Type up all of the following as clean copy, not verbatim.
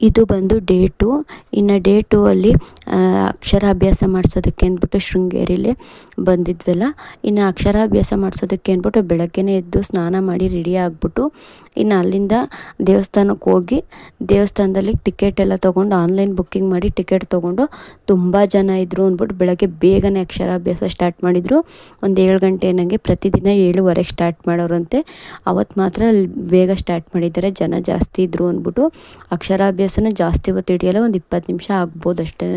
ಇದು ಬಂದು ಡೇ 2. ಇನ್ನು ಡೇ 2 ಅಲ್ಲಿ ಅಕ್ಷರಾಭ್ಯಾಸ ಮಾಡಿಸೋದಕ್ಕೆ ಅಂದ್ಬಿಟ್ಟು ಶೃಂಗೇರಿಲಿ ಬಂದಿದ್ವಲ್ಲ. ಇನ್ನು ಅಕ್ಷರಾಭ್ಯಾಸ ಮಾಡಿಸೋದಕ್ಕೆ ಅಂದ್ಬಿಟ್ಟು ಬೆಳಗ್ಗೆನೇ ಎದ್ದು ಸ್ನಾನ ಮಾಡಿ ರೆಡಿ ಆಗಿಬಿಟ್ಟು ಇನ್ನು ಅಲ್ಲಿಂದ ದೇವಸ್ಥಾನಕ್ಕೆ ಹೋಗಿ ದೇವಸ್ಥಾನದಲ್ಲಿ ಟಿಕೆಟ್ ಎಲ್ಲ ತೊಗೊಂಡು ಆನ್ಲೈನ್ ಬುಕ್ಕಿಂಗ್ ಮಾಡಿ ಟಿಕೆಟ್ ತೊಗೊಂಡು ತುಂಬ ಜನ ಇದ್ದರು ಅಂದ್ಬಿಟ್ಟು ಬೆಳಗ್ಗೆ ಬೇಗನೆ ಅಕ್ಷರಾಭ್ಯಾಸ ಸ್ಟಾರ್ಟ್ ಮಾಡಿದರು. ಒಂದು 7 ಗಂಟೆ ನನಗೆ ಪ್ರತಿದಿನ 7:15 ಸ್ಟಾರ್ಟ್ ಮಾಡೋರಂತೆ. ಅವತ್ತು ಮಾತ್ರ ಬೇಗ ಸ್ಟಾರ್ಟ್ ಮಾಡಿದ್ದಾರೆ, ಜನ ಜಾಸ್ತಿ ಇದ್ದರು ಅಂದ್ಬಿಟ್ಟು. ಅಕ್ಷರಾಭ್ಯಾಸನ ಜಾಸ್ತಿ ಹೊತ್ತು ಹಿಡಿಯಲ್ಲ, ಒಂದು 20 ನಿಮಿಷ ಆಗ್ಬೋದು ಅಷ್ಟೇ.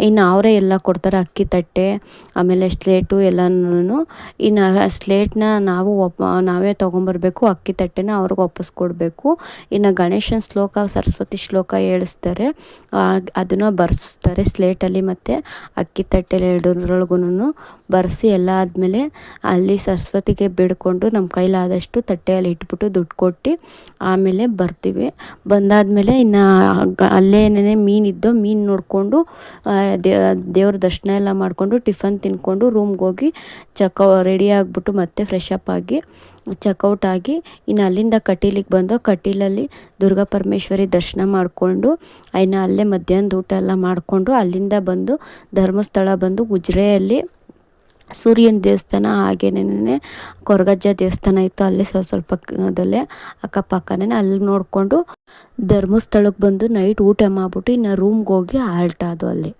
ಇನ್ನು ಅವರೇ ಎಲ್ಲ ಕೊಡ್ತಾರೆ, ಅಕ್ಕಿ ತಟ್ಟೆ ಆಮೇಲೆ ಸ್ಲೇಟು ಎಲ್ಲನೂ. ಇನ್ನು ಸ್ಲೇಟ್ನ ನಾವೇ ತೊಗೊಂಬರ್ಬೇಕು, ಅಕ್ಕಿ ತಟ್ಟೆನ ಅವ್ರಿಗೆ ವಾಪಸ್ ಕೊಡಬೇಕು. ಇನ್ನು ಗಣೇಶನ ಶ್ಲೋಕ, ಸರಸ್ವತಿ ಶ್ಲೋಕ ಹೇಳಿಸ್ತಾರೆ, ಅದನ್ನು ಬರ್ಸಿಸ್ತಾರೆ ಸ್ಲೇಟಲ್ಲಿ ಮತ್ತು ಅಕ್ಕಿ ತಟ್ಟೆಲಿ ಎರಡರೊಳಗೂ ಬರೆಸಿ ಎಲ್ಲ ಆದಮೇಲೆ ಅಲ್ಲಿ ಸರಸ್ವತಿಗೆ ಬೇಡಿಕೊಂಡು ನಮ್ಮ ಕೈಲಾದಷ್ಟು ತಟ್ಟೆಯಲ್ಲಿ ಇಟ್ಬಿಟ್ಟು ದುಡ್ಡು ಕೊಟ್ಟು ಆಮೇಲೆ ಬರ್ತೀವಿ. ಬಂದಾದಮೇಲೆ ಇನ್ನು ಅಲ್ಲೇನೇ ಮೀನು ನೋಡಿಕೊಂಡು ದೇವ್ರ ದರ್ಶನ ಎಲ್ಲ ಮಾಡಿಕೊಂಡು ಟಿಫನ್ ತಿಂದ್ಕೊಂಡು ರೂಮ್ಗೆ ಹೋಗಿ ರೆಡಿ ಆಗಿಬಿಟ್ಟು ಮತ್ತೆ ಫ್ರೆಶ್ ಅಪ್ ಆಗಿ ಚೆಕ್ಔಟ್ ಆಗಿ ಇನ್ನು ಅಲ್ಲಿಂದ ಕಟೀಲಿಗೆ ಬಂದು ಕಟೀಲಲ್ಲಿ ದುರ್ಗಾ ಪರಮೇಶ್ವರಿ ದರ್ಶನ ಮಾಡಿಕೊಂಡು ಇನ್ನು ಅಲ್ಲೇ ಮಧ್ಯಾಹ್ನದ ಊಟ ಎಲ್ಲ ಮಾಡಿಕೊಂಡು ಅಲ್ಲಿಂದ ಬಂದು ಧರ್ಮಸ್ಥಳ ಬಂದು ಉಜಿರೆಯಲ್ಲಿ ಸೂರ್ಯನ ದೇವಸ್ಥಾನ ಹಾಗೇನೇ ಕೊರಗಜ್ಜ ದೇವಸ್ಥಾನ ಇತ್ತು, ಅಲ್ಲೇ ಸ್ವಲ್ಪದಲ್ಲೇ ಅಕ್ಕಪಕ್ಕನೇ ಅಲ್ಲಿ ನೋಡಿಕೊಂಡು ಧರ್ಮಸ್ಥಳಕ್ಕೆ ಬಂದು ನೈಟ್ ಊಟ ಮಾಡಿಬಿಟ್ಟು ಇನ್ನು ರೂಮ್ಗೆ ಹೋಗಿ ಆಲ್ಟ್ ಅದು ಅಲ್ಲಿ.